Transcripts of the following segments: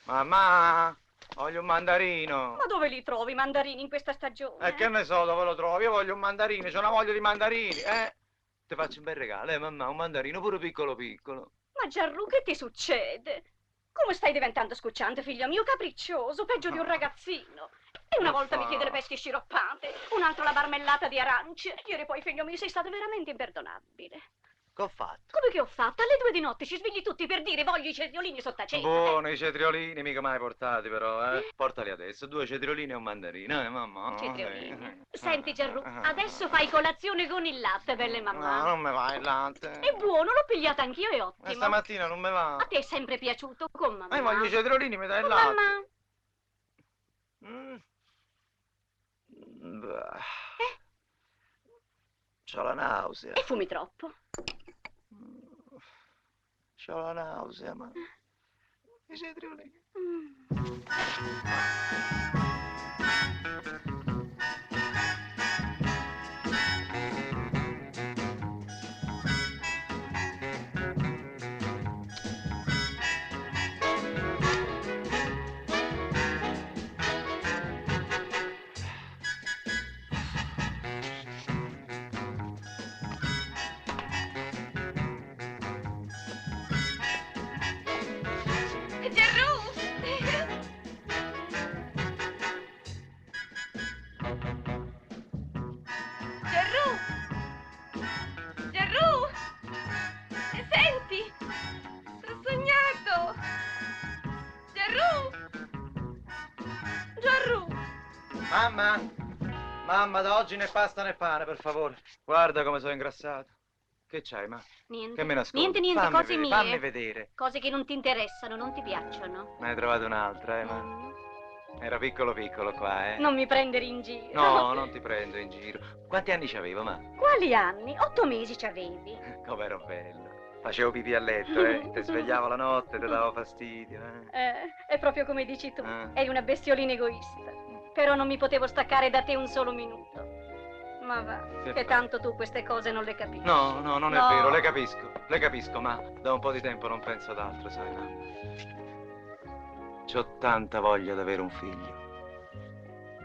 Mamma, voglio un mandarino. Ma dove li trovi i mandarini in questa stagione? E che ne so dove lo trovi? Io voglio un mandarino, c'ho una voglia di mandarini, eh? Ti faccio un bel regalo, mamma, un mandarino pure piccolo piccolo. Ma Gianlu, che ti succede? Come stai diventando scucciante, figlio mio? Capriccioso, peggio di un ragazzino. E una volta mi chiede le pesche sciroppate, un'altra la marmellata di arance. Ieri poi, figlio mio, sei stato veramente imperdonabile. Che ho fatto? Come che ho fatto? Alle 2 di notte ci svegli tutti per dire voglio i cetriolini sott'aceta. Buono, i cetriolini, mica mai portati però, eh? Portali adesso, 2 cetriolini e un mandarino, mamma. Cetriolini. Senti, Gianlu, adesso fai colazione con il latte, belle mamma. No, non mi va il latte. È buono, l'ho pigliata anch'io, è ottimo. E stamattina non mi va. A te è sempre piaciuto con mamma. Ma io voglio i cetriolini, mi dai il Con latte. mamma. C'ho la nausea. E fumi troppo. C'ho la nausea, ma... I cetriolini. Gerru! Senti! T'ho sognato! Gerru! Mamma! Mamma, da oggi né pasta né pane, per favore. Guarda come sono ingrassato. Che c'hai, ma? Niente. Che me nascondi? Niente, Fammi cose vedere, mie. fammi vedere. Cose che non ti interessano, non ti piacciono. Ne hai trovato un'altra, ma... Era piccolo piccolo qua, Non mi prendere in giro. No, non ti prendo in giro. Quanti anni c'avevo, ma? Quali anni? 8 mesi c'avevi. Com'ero bello. Facevo pipì a letto, Ti svegliavo la notte, ti davo fastidio, È proprio come dici tu. Ah. Eri una bestiolina egoista. Però non mi potevo staccare da te un solo minuto. Ma va, Che che fai? tanto tu queste cose non le capisci. No, non No. è vero, le capisco, ma da un po' di tempo non penso ad altro, sai, mamma. C'ho tanta voglia di avere un figlio.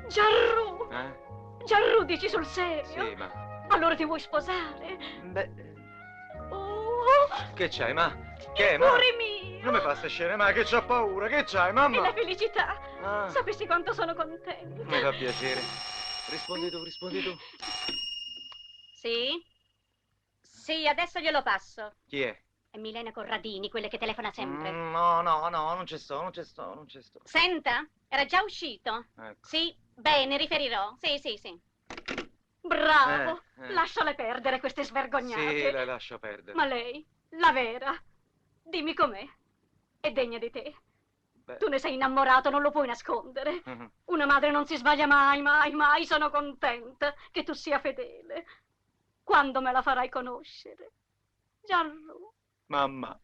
Gianru! Gianru, dici sul serio? Sì, ma... Allora ti vuoi sposare? Beh, Oh! che c'hai, ma? Che, Il ma? cuore mio! Non mi fa ste scene, ma che c'ho paura, che c'hai, E mamma? la felicità! Ah, Sapessi quanto sono contenta. mi fa piacere. Rispondi tu. Sì? Sì, adesso glielo passo. Chi è? È Milena Corradini, quella che telefona sempre. No, non ci sto. Senta, era già uscito? Ecco. Sì, bene, riferirò. Sì. Bravo! Eh. Lasciale perdere queste svergognate. Sì, le lascio perdere. Ma lei, la vera, dimmi com'è. È degna di te. Beh. Tu ne sei innamorato, non lo puoi nascondere. Mhm. Una madre non si sbaglia mai. Sono contenta che tu sia fedele. Quando me la farai conoscere? Gianlu. Mamma.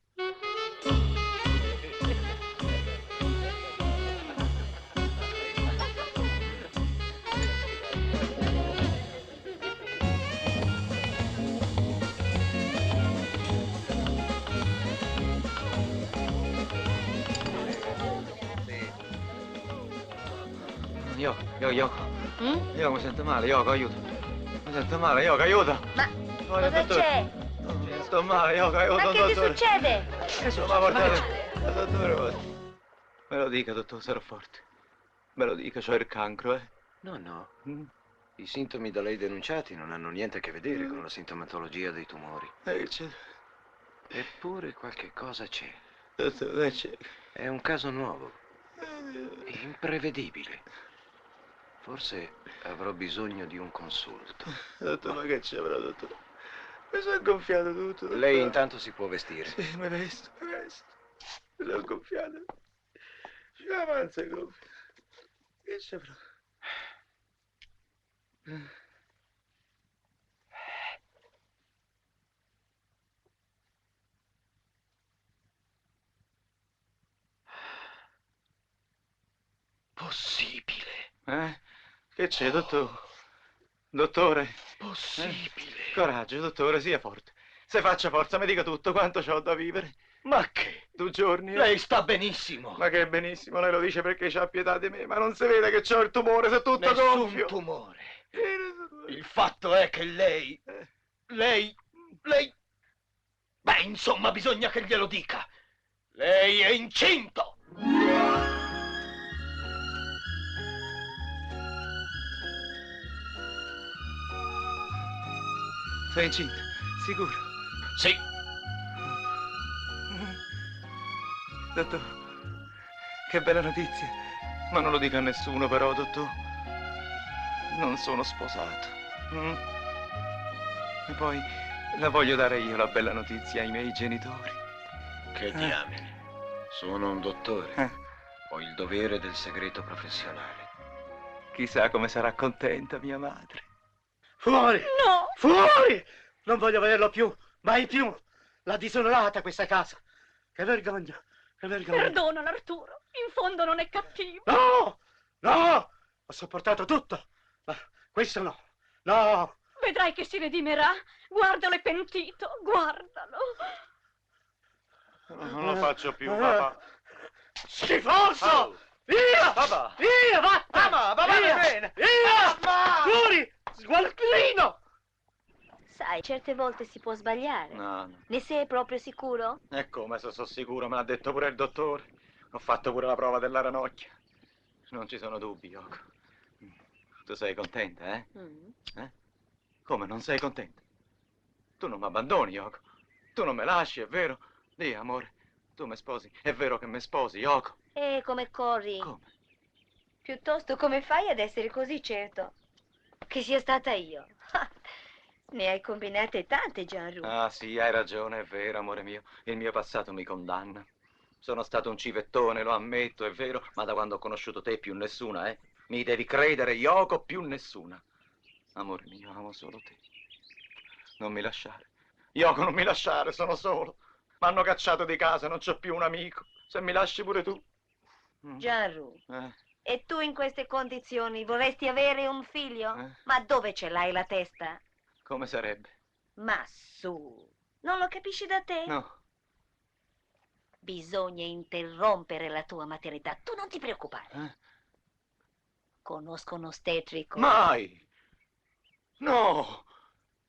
Yoko. Io mi sento male, Yoko, aiuto. Mi sento male, Yoko, aiuto. Ma Voglio, cosa dottore. c'è? Sto male, Yoko, aiuto, Ma che ti dottore. succede? Insomma, portate. Dottore, me lo dica, dottore, sarò forte. Me lo dica, c'ho il cancro, No. I sintomi da lei denunciati non hanno niente a che vedere con la sintomatologia dei tumori. C'è. Eppure qualche cosa c'è. Dottore, c'è. È un caso nuovo, imprevedibile. Forse avrò bisogno di un consulto. Dottore, ma che c'è, però, dottore? Mi sono gonfiato tutto, dottore. Lei intanto si può vestire. Sì, mi vesto. Mi sono gonfiato. C'è la panza gonfia. Che c'è, però? Possibile. Che c'è, dottore? Dottore? Possibile. Coraggio, dottore, sia forte. Se faccia forza, mi dica tutto, quanto c'ho da vivere. Ma che? 2 giorni. Lei sta benissimo. Ma che benissimo, lei lo dice perché c'ha pietà di me, ma non si vede che c'ho il tumore, se tutto Nessun gonfio. tumore. Il fatto è che lei... Beh, insomma, bisogna che glielo dica. Lei è incinto. Sei incinta, sicuro? Sì. Dottor, che bella notizia. Ma non lo dica a nessuno però, dottor. Non sono sposato. E poi la voglio dare io la bella notizia ai miei genitori. Che diamine. Sono un dottore. Ho il dovere del segreto professionale. Chissà come sarà contenta mia madre. Fuori! No! Fuori! Non voglio vederlo più, mai più. L'ha disonorata questa casa. Che vergogna, che vergogna. Perdonalo, Arturo. In fondo non è cattivo. No! No! Ho sopportato tutto. Ma questo no. No! Vedrai che si redimerà. Guardalo, è pentito. Guardalo. Non lo faccio più, papà. Schifoso! Oh. Via! Papà! Via, vattene! Mamma, papà, Via! bene! Via! Mamma! Fuori! Sgualtrino! Sai, certe volte si può sbagliare. No, no. Ne sei proprio sicuro? E come se sono sicuro, me l'ha detto pure il dottore. Ho fatto pure la prova della ranocchia. Non ci sono dubbi, Yoko. Tu sei contenta, eh? Eh? Come, non sei contenta? Tu non mi abbandoni, Yoko. Tu non me lasci, è vero? Dì, amore, tu mi sposi. È vero che mi sposi, Yoko. E come corri? Come? Piuttosto come fai ad essere così certo? Che sia stata io. Ne hai combinate tante, Gianru. Ah, sì, hai ragione, è vero, amore mio. Il mio passato mi condanna. Sono stato un civettone, lo ammetto, è vero, ma da quando ho conosciuto te più nessuna, eh? Mi devi credere, Yoko, più nessuna. Amore mio, amo solo te. Non mi lasciare. Yoko, non mi lasciare, sono solo. M'hanno cacciato di casa, non c'ho più un amico. Se mi lasci pure tu. Gianru, e tu in queste condizioni vorresti avere un figlio? Eh? Ma dove ce l'hai la testa? Come sarebbe? Ma su, non lo capisci da te? No. Bisogna interrompere la tua maternità. Tu non ti preoccupare. Conosco un ostetrico. Mai! No!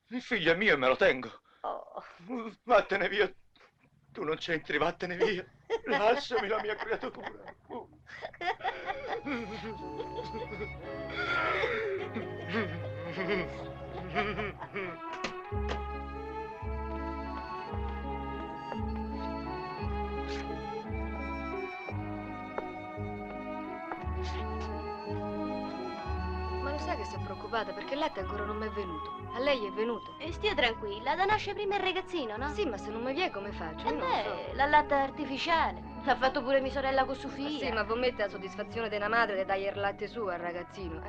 Il figlio è mio e me lo tengo. Oh. Vattene via. Tu non c'entri, vattene via. Lasciami la mia creatura. Ma lo sai che sono preoccupata perché il latte ancora non mi è venuto. A lei è venuto? E stia tranquilla, da nasce prima il ragazzino, no? Sì, ma se non mi viene come faccio? Io non lo so. la latta artificiale. L'ha fatto pure mia sorella con Sofia. Sì, ma voi mette la soddisfazione della madre di dare il latte suo al ragazzino,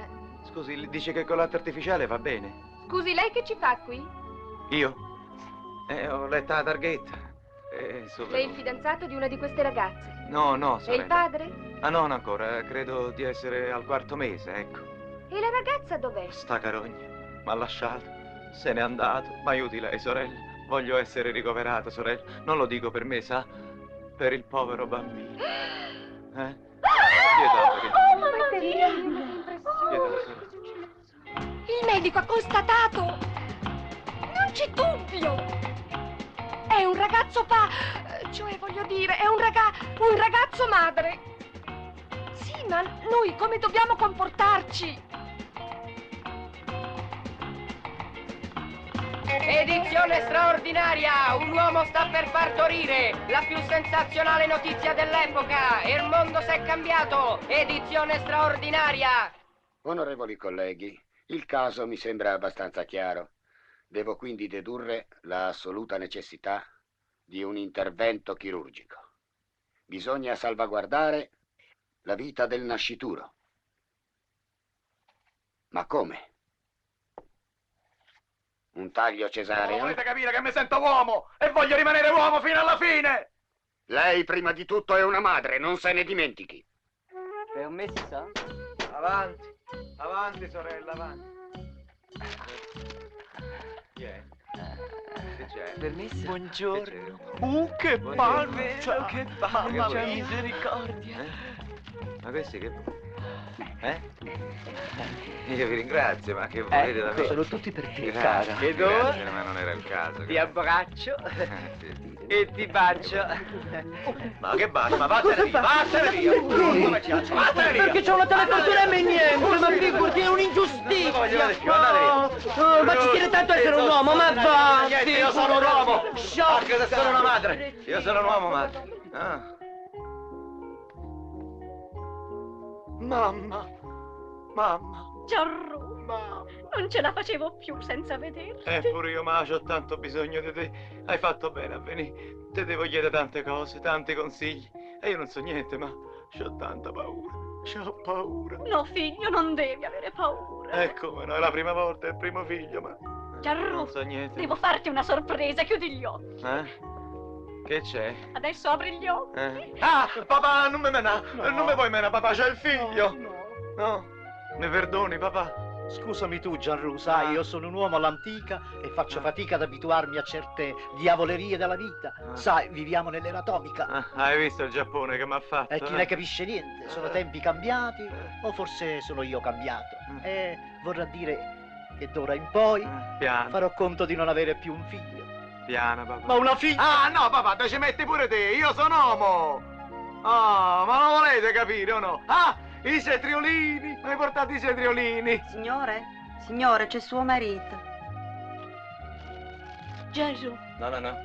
Scusi, dice che con latte artificiale va bene. Scusi, lei che ci fa qui? Io? Ho letto la targhetta. Lei è il fidanzato di una di queste ragazze? No, no, E sorella. il padre? Ah, non ancora. Credo di essere al 4º mese, ecco. E la ragazza dov'è? Sta carogna. M'ha lasciato. Se n'è andato. Ma aiuti lei, sorella. Voglio essere ricoverato, sorella. Non lo dico per me, sa? Per il povero bambino. Pietà, Oh, mamma mia! Pietà, sorella. Il medico ha constatato. Non c'è dubbio. È un ragazzo cioè, voglio dire, è un ragazzo madre. Sì, ma noi come dobbiamo comportarci? Edizione straordinaria! Un uomo sta per partorire! La più sensazionale notizia dell'epoca! Il mondo si è cambiato! Edizione straordinaria! Onorevoli colleghi, il caso mi sembra abbastanza chiaro. Devo quindi dedurre la assoluta necessità di un intervento chirurgico. Bisogna salvaguardare la vita del nascituro. Ma come? Un taglio cesareo? Volete capire che mi sento uomo e voglio rimanere uomo fino alla fine! Lei prima di tutto è una madre, non se ne dimentichi. Per me si sa. Avanti, avanti sorella, avanti. Vieni. Che c'è? Permesso? Buongiorno. Che Che pancia! Bello, che Mamma pancia, mia. misericordia. Ma questi che... Io vi ringrazio, ma che volete da me? Sono tutti per te, Grazie, cara. Ed grazie, ora? ma non era il caso. Ti abbraccio Sì. e ti bacio. Ma che bacio, ma vattene via, vattene via! Come ci alzo? Vattene via! Perché c'ho una telefonina e niente, ma figurati, è Non un'ingiustizia. voglio vedere più, andate via! Ma ci tiene tanto essere un uomo, ma va! Niente, io sono un uomo! Anche se sono una madre! Io sono un uomo, madre! Ah. Mamma! Mamma! Gianru, Mamma! non ce la facevo più senza vederti. Pure io, ma c'ho tanto bisogno di te. Hai fatto bene a venire. Te devo chiedere tante cose, tanti consigli. E io non so niente, ma c'ho tanta paura. C'ho paura. No, figlio, non devi avere paura. Come no, è la prima volta, è il primo figlio, ma... Gianru, Non so niente. devo farti una sorpresa, chiudi gli occhi. Che c'è? Adesso apri gli occhi. Ah, papà, non mi mena. Non mi vuoi mena, papà, c'è il figlio. No. Mi perdoni, papà? Scusami tu, Gianru, sai, io sono un uomo all'antica e faccio fatica ad abituarmi a certe diavolerie della vita. Sai, viviamo nell'era atomica Hai visto il Giappone che mi ha fatto? e chi ne capisce niente. Sono tempi cambiati o forse sono io cambiato. E vorrà dire che d'ora in poi Piano, farò conto di non avere più un figlio, piano, papà. ma una figlia. Ah, no, papà, te ci metti pure te, io sono uomo! Ah, ma non volete capire o no? Ah, i cetriolini! Mi hai portato i cetriolini! Signore, c'è suo marito. Gianru, No, no, no.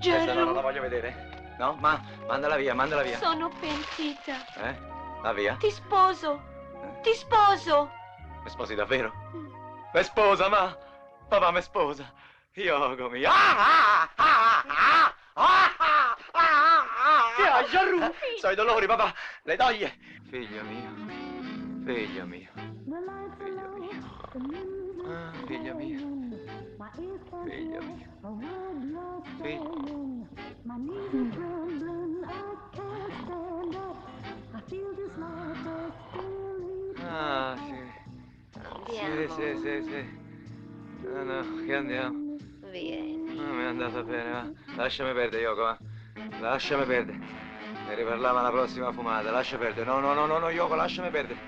Questa no, non la Gianru, voglio vedere. No, ma mandala via, mandala via. sono pentita. Va via. Ti sposo. Ti sposo. Mi sposi davvero? Mi sposa, ma... Papà mi sposa. Io mio. Che hai, Gianru? So i dolori, papà. Le doglie. Figlio mio. Figlio mio. Figlio mio. Ah, figlio mio. Figlio mio. Figlio. Ah, sì. Andiamo. Sì. No, no, che andiamo? Vieni. No, mi è andata bene, va. Lasciami perdere, Yoko, va. Lasciami perdere. Ne riparliamo alla prossima fumata, lascia perdere. No, Yoko, lasciami perdere.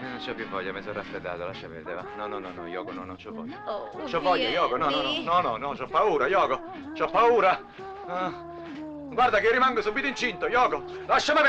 Non c'ho più voglia, mi sono raffreddato, lascia perdere, va. No, Yoko, no, c'ho voglia. Oh, C'ho voglia, Yoko, no, vieni. c'ho paura, Yoko. C'ho paura. Ah. Guarda che rimango subito incinto, Yoko. Lasciami perdere.